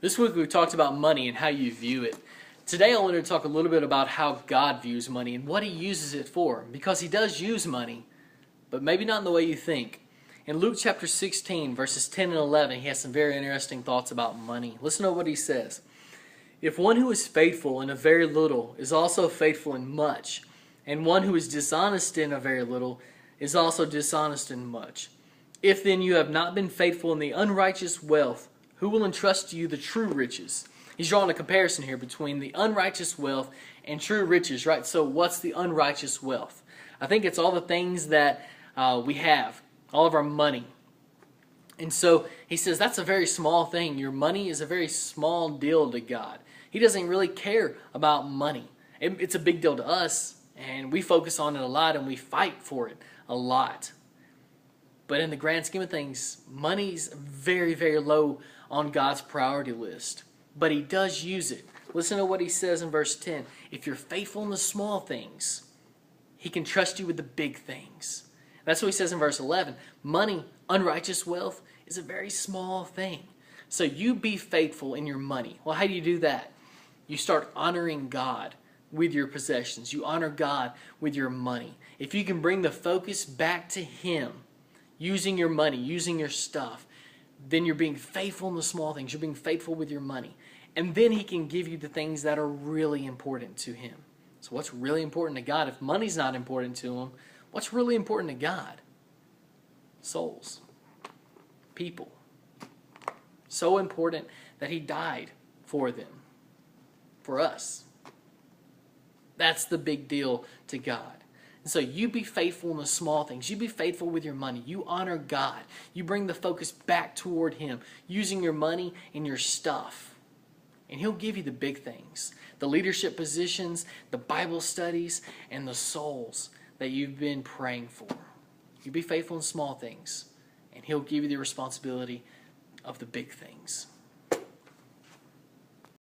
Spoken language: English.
This week we talked about money and how you view it. Today I wanted to talk a little bit about how God views money and what He uses it for. Because He does use money, but maybe not in the way you think. In Luke chapter 16, verses 10 and 11, He has some very interesting thoughts about money. Listen to what He says. If one who is faithful in a very little is also faithful in much, and one who is dishonest in a very little is also dishonest in much. If then you have not been faithful in the unrighteous wealth, who will entrust to you the true riches? He's drawing a comparison here between the unrighteous wealth and true riches, right? So what's the unrighteous wealth? I think it's all the things that we have, all of our money. And so he says that's a very small thing. Your money is a very small deal to God. He doesn't really care about money. It's a big deal to us, and we focus on it a lot, and we fight for it a lot. But in the grand scheme of things, money's very, very low on God's priority list. But He does use it. Listen to what He says in verse 10. If you're faithful in the small things, He can trust you with the big things. That's what He says in verse 11. Money, unrighteous wealth, is a very small thing. So you be faithful in your money. Well, how do you do that? You start honoring God with your possessions. You honor God with your money. If you can bring the focus back to Him, using your money, using your stuff, then you're being faithful in the small things. You're being faithful with your money. And then He can give you the things that are really important to Him. So what's really important to God? If money's not important to Him, what's really important to God? Souls. People. So important that He died for them. For us. That's the big deal to God. And so you be faithful in the small things. You be faithful with your money. You honor God. You bring the focus back toward Him, using your money and your stuff. And He'll give you the big things. The leadership positions, the Bible studies, and the souls that you've been praying for. You be faithful in small things, and He'll give you the responsibility of the big things.